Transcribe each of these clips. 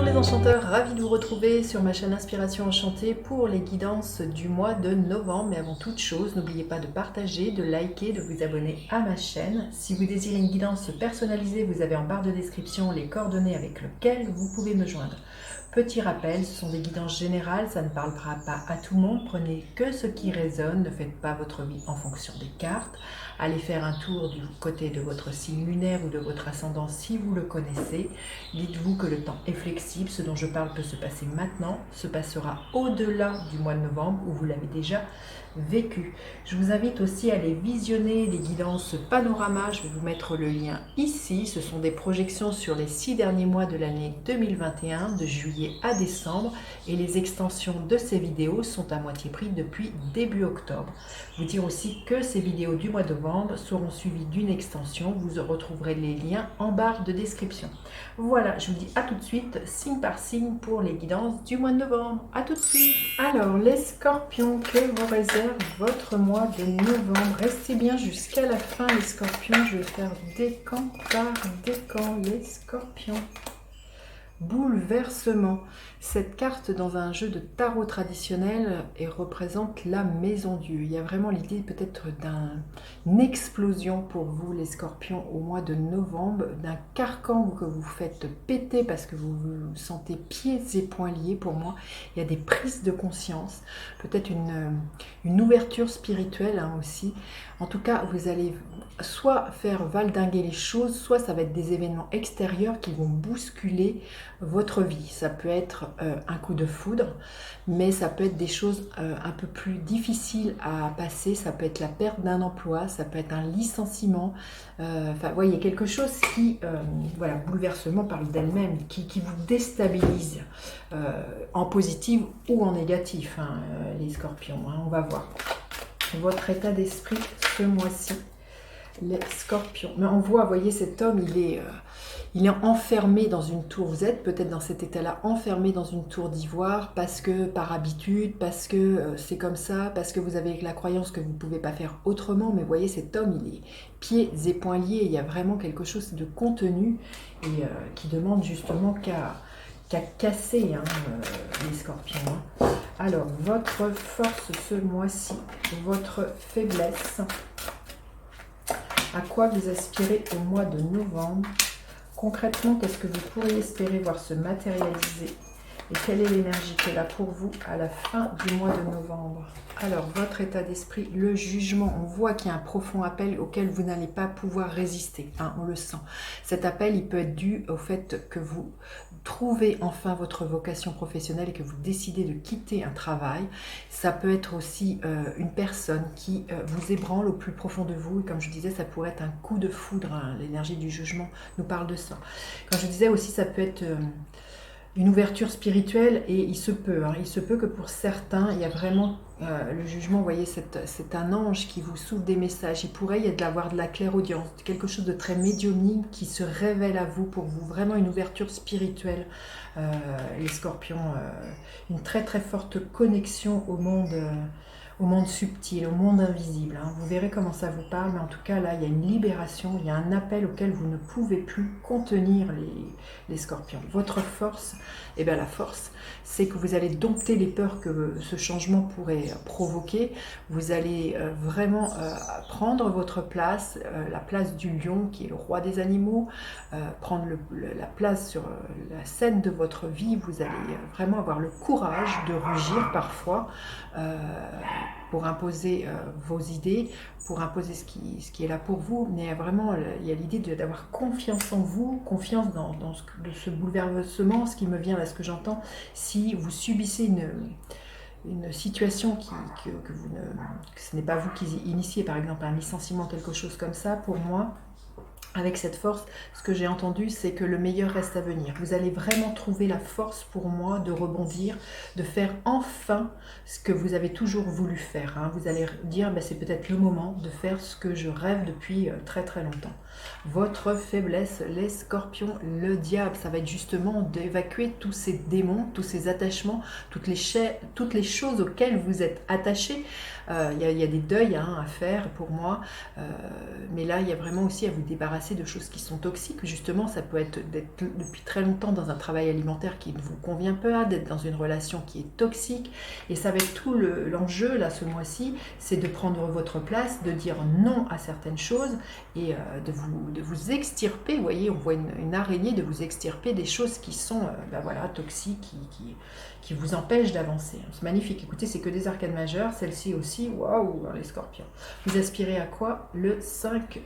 les enchanteurs, ravi de vous retrouver sur ma chaîne Inspiration Enchantée pour les guidances du mois de novembre. Mais avant toute chose, n'oubliez pas de partager, de liker, de vous abonner à ma chaîne. Si vous désirez une guidance personnalisée, vous avez en barre de description les coordonnées avec lesquelles vous pouvez me joindre. Petit rappel, ce sont des guidances générales, ça ne parlera pas à tout le monde. Prenez que ce qui résonne, ne faites pas votre vie en fonction des cartes. Allez faire un tour du côté de votre signe lunaire ou de votre ascendant si vous le connaissez. Dites-vous que le temps est flexible, ce dont je parle peut se passer maintenant, se passera au-delà du mois de novembre où vous l'avez déjà vécu. Je vous invite aussi à aller visionner les guidances panorama, je vais vous mettre le lien ici. Ce sont des projections sur les 6 derniers mois de l'année 2021, de juillet à décembre, et les extensions de ces vidéos sont à moitié prix depuis début octobre. Vous dire aussi que ces vidéos du mois de novembre seront suivies d'une extension, vous retrouverez les liens en barre de description. Voilà, je vous dis à tout de suite, signe par signe pour les guidances du mois de novembre. À tout de suite. Alors, les scorpions, que vous réserve votre mois de novembre? Restez bien jusqu'à la fin, les scorpions. Je vais faire décan par décan, les scorpions. Bouleversement. Cette carte dans un jeu de tarot traditionnel représente la maison Dieu. Il y a vraiment l'idée peut-être d'une explosion pour vous les scorpions au mois de novembre, d'un carcan que vous faites péter parce que vous vous sentez pieds et poings liés. Pour moi, il y a des prises de conscience, peut-être une ouverture spirituelle aussi. En tout cas, vous allez soit faire valdinguer les choses, soit ça va être des événements extérieurs qui vont bousculer votre vie. Ça peut être un coup de foudre, mais ça peut être des choses un peu plus difficiles à passer. Ça peut être la perte d'un emploi, ça peut être un licenciement. Enfin, il y a quelque chose qui, voilà, bouleversement parle d'elle-même, qui vous déstabilise en positif ou en négatif, hein, les scorpions. Hein, on va voir votre état d'esprit ce mois-ci. Les scorpions. Mais on voit, vous voyez, cet homme, il est enfermé dans une tour. Vous êtes peut-être dans cet état-là, enfermé dans une tour d'ivoire, parce que par habitude, parce que c'est comme ça, parce que vous avez la croyance que vous ne pouvez pas faire autrement. Mais vous voyez, cet homme, il est pieds et poings liés. Il y a vraiment quelque chose de contenu et qui demande justement qu'à casser, hein, les scorpions. Hein. Alors, votre force ce mois-ci, votre faiblesse. À quoi vous aspirez au mois de novembre? Concrètement, qu'est-ce que vous pourriez espérer voir se matérialiser? Et quelle est l'énergie qui est là pour vous à la fin du mois de novembre? Alors, votre état d'esprit, le jugement, on voit qu'il y a un profond appel auquel vous n'allez pas pouvoir résister, hein, on le sent. Cet appel, il peut être dû au fait que vous trouvez enfin votre vocation professionnelle et que vous décidez de quitter un travail. Ça peut être aussi une personne qui vous ébranle au plus profond de vous. Et comme je disais, ça pourrait être un coup de foudre, hein. L'énergie du jugement nous parle de ça. Comme je disais aussi, ça peut être une ouverture spirituelle et il se peut que pour certains, il y a vraiment le jugement, vous voyez, c'est un ange qui vous souffle des messages. Il pourrait y avoir de la clairaudience, quelque chose de très médiumnique qui se révèle à vous, pour vous, vraiment une ouverture spirituelle, les scorpions, une très très forte connexion au monde subtil, au monde invisible. Hein. Vous verrez comment ça vous parle, mais en tout cas, là, il y a une libération, il y a un appel auquel vous ne pouvez plus contenir les scorpions. Votre force, eh bien, la force, c'est que vous allez dompter les peurs que ce changement pourrait provoquer. Vous allez vraiment prendre votre place, la place du lion, qui est le roi des animaux, prendre la place sur la scène de votre vie. Vous allez vraiment avoir le courage de rugir parfois, pour imposer vos idées, pour imposer ce qui est là pour vous, mais vraiment il y a l'idée d'avoir confiance en vous, confiance dans ce bouleversement. Ce qui me vient là, ce que j'entends, si vous subissez une situation que ce n'est pas vous qui initiez, par exemple un licenciement, quelque chose comme ça, pour moi, avec cette force, ce que j'ai entendu, c'est que le meilleur reste à venir. Vous allez vraiment trouver la force pour moi de rebondir, de faire enfin ce que vous avez toujours voulu faire. Hein. Vous allez dire, ben, c'est peut-être le moment de faire ce que je rêve depuis très très longtemps. Votre faiblesse, les scorpions, le diable, ça va être justement d'évacuer tous ces démons, tous ces attachements, toutes les choses auxquelles vous êtes attachés. Il y a des deuils à faire pour moi, mais là il y a vraiment aussi à vous débarrasser débarrasser de choses qui sont toxiques. Justement, ça peut être d'être depuis très longtemps dans un travail alimentaire qui ne vous convient pas, d'être dans une relation qui est toxique. Et ça va être tout l'enjeu, là, ce mois-ci, c'est de prendre votre place, de dire non à certaines choses et de vous extirper. Vous voyez, on voit une araignée, de vous extirper des choses qui sont voilà, toxiques, qui vous empêchent d'avancer. C'est magnifique. Écoutez, c'est que des arcanes majeures. Celle-ci aussi, waouh, les scorpions. Vous aspirez à quoi? Le 5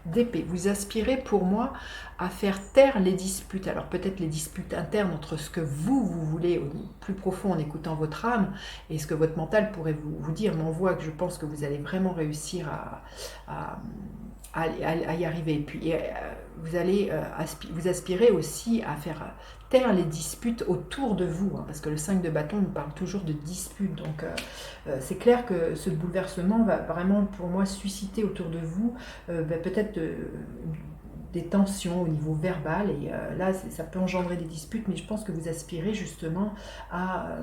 d'épée. Vous aspirez pour moi à faire taire les disputes. Alors peut-être les disputes internes entre ce que vous voulez au plus profond en écoutant votre âme et ce que votre mental pourrait vous dire. Mais on voit que je pense que vous allez vraiment réussir à y arriver. Et puis vous allez vous aspirer aussi à faire taire les disputes autour de vous, hein, parce que le 5 de bâton nous parle toujours de disputes. Donc c'est clair que ce bouleversement va vraiment pour moi susciter autour de vous peut-être des tensions au niveau verbal, et là ça peut engendrer des disputes, mais je pense que vous aspirez justement à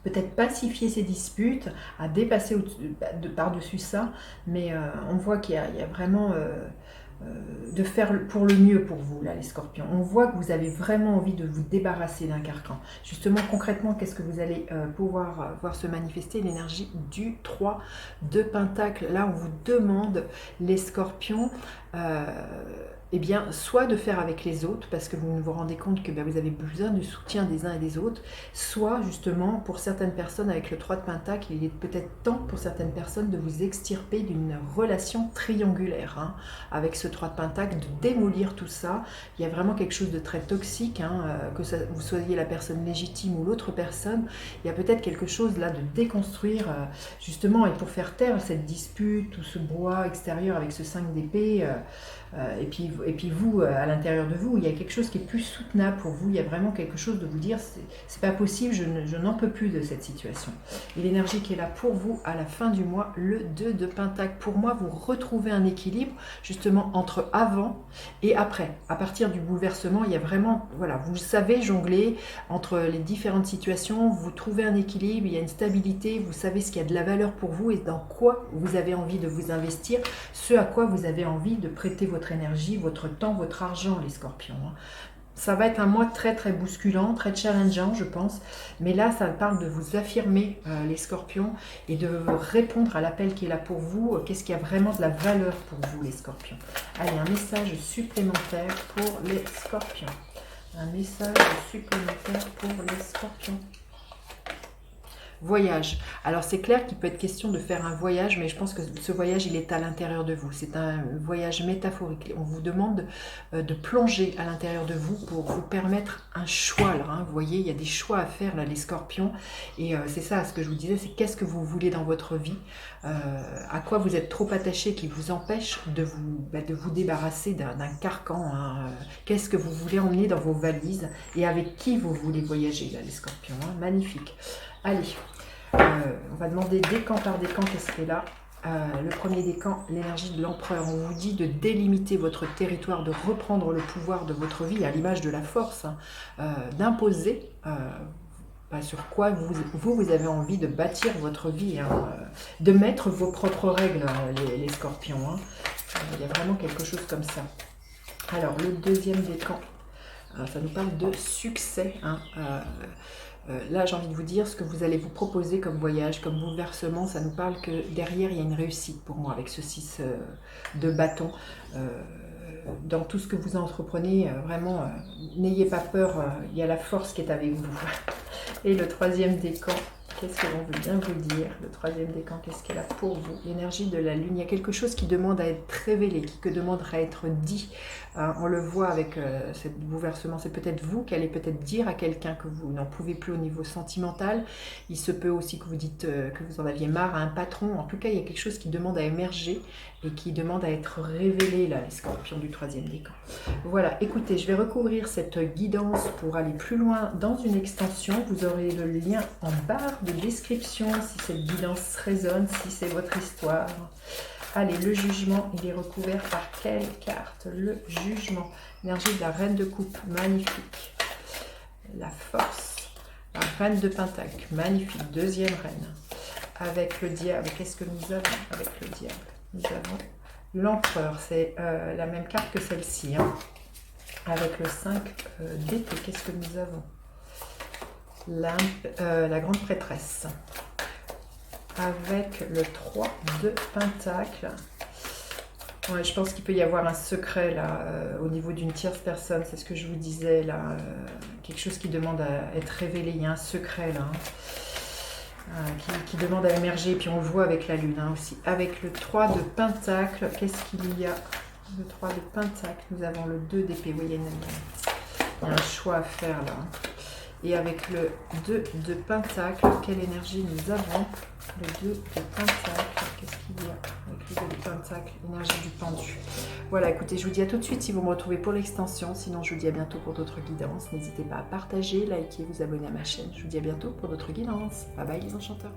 peut-être pacifier ces disputes, à dépasser par-dessus ça, mais on voit qu'il y a vraiment de faire pour le mieux pour vous, là, les scorpions. On voit que vous avez vraiment envie de vous débarrasser d'un carcan. Justement, concrètement, qu'est-ce que vous allez pouvoir voir se manifester? L'énergie du 3 de Pentacle. Là, on vous demande, les scorpions, eh bien, soit de faire avec les autres, parce que vous vous rendez compte que vous avez besoin du soutien des uns et des autres, soit justement, pour certaines personnes, avec le 3 de Pentacle, il est peut-être temps pour certaines personnes de vous extirper d'une relation triangulaire, hein, avec ce 3 de Pentacle, de démolir tout ça. Il y a vraiment quelque chose de très toxique, hein, que vous soyez la personne légitime ou l'autre personne, il y a peut-être quelque chose là de déconstruire, justement, et pour faire taire cette dispute, tout ce brouhaha extérieur avec ce 5 d'épée, et puis vous, à l'intérieur de vous, il y a quelque chose qui est plus soutenable pour vous. Il y a vraiment quelque chose de vous dire, c'est pas possible, je n'en peux plus de cette situation. Et l'énergie qui est là pour vous à la fin du mois, le 2 de Pentacle. Pour moi, vous retrouvez un équilibre justement entre avant et après. À partir du bouleversement, il y a vraiment, voilà, vous savez jongler entre les différentes situations, vous trouvez un équilibre, il y a une stabilité, vous savez ce qui a de la valeur pour vous et dans quoi vous avez envie de vous investir, ce à quoi vous avez envie de prêter votre énergie, votre temps, votre argent, les scorpions. Ça va être un mois très très bousculant, très challengeant, je pense. Mais là, ça parle de vous affirmer, les scorpions, et de répondre à l'appel qui est là pour vous. Qu'est-ce qui a vraiment de la valeur pour vous, les scorpions? Allez, un message supplémentaire pour les scorpions. Un message supplémentaire pour les scorpions. Voyage. Alors c'est clair qu'il peut être question de faire un voyage, mais je pense que ce voyage, il est à l'intérieur de vous. C'est un voyage métaphorique. On vous demande de plonger à l'intérieur de vous pour vous permettre un choix. Alors, hein, vous voyez, il y a des choix à faire, là, les scorpions. Et c'est ça, ce que je vous disais, c'est qu'est-ce que vous voulez dans votre vie, à quoi vous êtes trop attaché qui vous empêche de vous débarrasser d'un carcan, hein. Qu'est-ce que vous voulez emmener dans vos valises et avec qui vous voulez voyager, là, les scorpions, hein. Magnifique. Allez, on va demander décan par décan qu'est-ce qui est là. Le premier décan, l'énergie de l'empereur. On vous dit de délimiter votre territoire, de reprendre le pouvoir de votre vie à l'image de la force, hein, d'imposer sur quoi vous avez envie de bâtir votre vie, hein, de mettre vos propres règles, les scorpions, hein. Il y a vraiment quelque chose comme ça. Alors, le deuxième décan, ça nous parle de succès, hein. Là, j'ai envie de vous dire ce que vous allez vous proposer comme voyage, comme bouleversement. Ça nous parle que derrière, il y a une réussite pour moi avec ce 6 de bâton. Dans tout ce que vous entreprenez, vraiment, n'ayez pas peur, il y a la force qui est avec vous. Et le troisième décan, qu'est-ce que l'on veut bien vous dire? Le troisième décan, qu'est-ce qu'elle a pour vous? L'énergie de la lune. Il y a quelque chose qui demande à être révélé, qui demande à être dit. On le voit avec ce bouleversement. C'est peut-être vous qui allez peut-être dire à quelqu'un que vous n'en pouvez plus au niveau sentimental. Il se peut aussi que vous dites que vous en aviez marre à un patron. En tout cas, il y a quelque chose qui demande à émerger et qui demande à être révélé, là, les scorpions du troisième décan. Voilà, écoutez, je vais recouvrir cette guidance pour aller plus loin dans une extension. Vous aurez le lien en barre de description si cette guidance résonne, si c'est votre histoire. Allez, le jugement, il est recouvert par quelle carte? Le jugement, l'énergie de la reine de coupe, magnifique. La force, la reine de pentacle, magnifique. Deuxième reine, avec le diable. Qu'est-ce que nous avons avec le diable? Nous avons L'empereur, c'est la même carte que celle-ci, hein. Avec le 5 d'épée, qu'est-ce que nous avons? La grande prêtresse. Avec le 3 de pentacle. Ouais, je pense qu'il peut y avoir un secret là, au niveau d'une tierce personne, c'est ce que je vous disais là, quelque chose qui demande à être révélé, il y a un secret là, hein, qui demande à émerger, puis on le voit avec la lune, hein, aussi. Avec le 3 de pentacle, qu'est-ce qu'il y a? Le 3 de pentacle, nous avons le 2 d'épée, vous voyez, il y a un choix à faire là. Et avec le 2 de pentacle, quelle énergie nous avons? Le 2 de pentacle, qu'est-ce qu'il y a avec le 2 de pentacle? Énergie du pendu. Voilà, écoutez, je vous dis à tout de suite si vous me retrouvez pour l'extension. Sinon, je vous dis à bientôt pour d'autres guidances. N'hésitez pas à partager, liker, vous abonner à ma chaîne. Je vous dis à bientôt pour d'autres guidances. Bye bye les enchanteurs.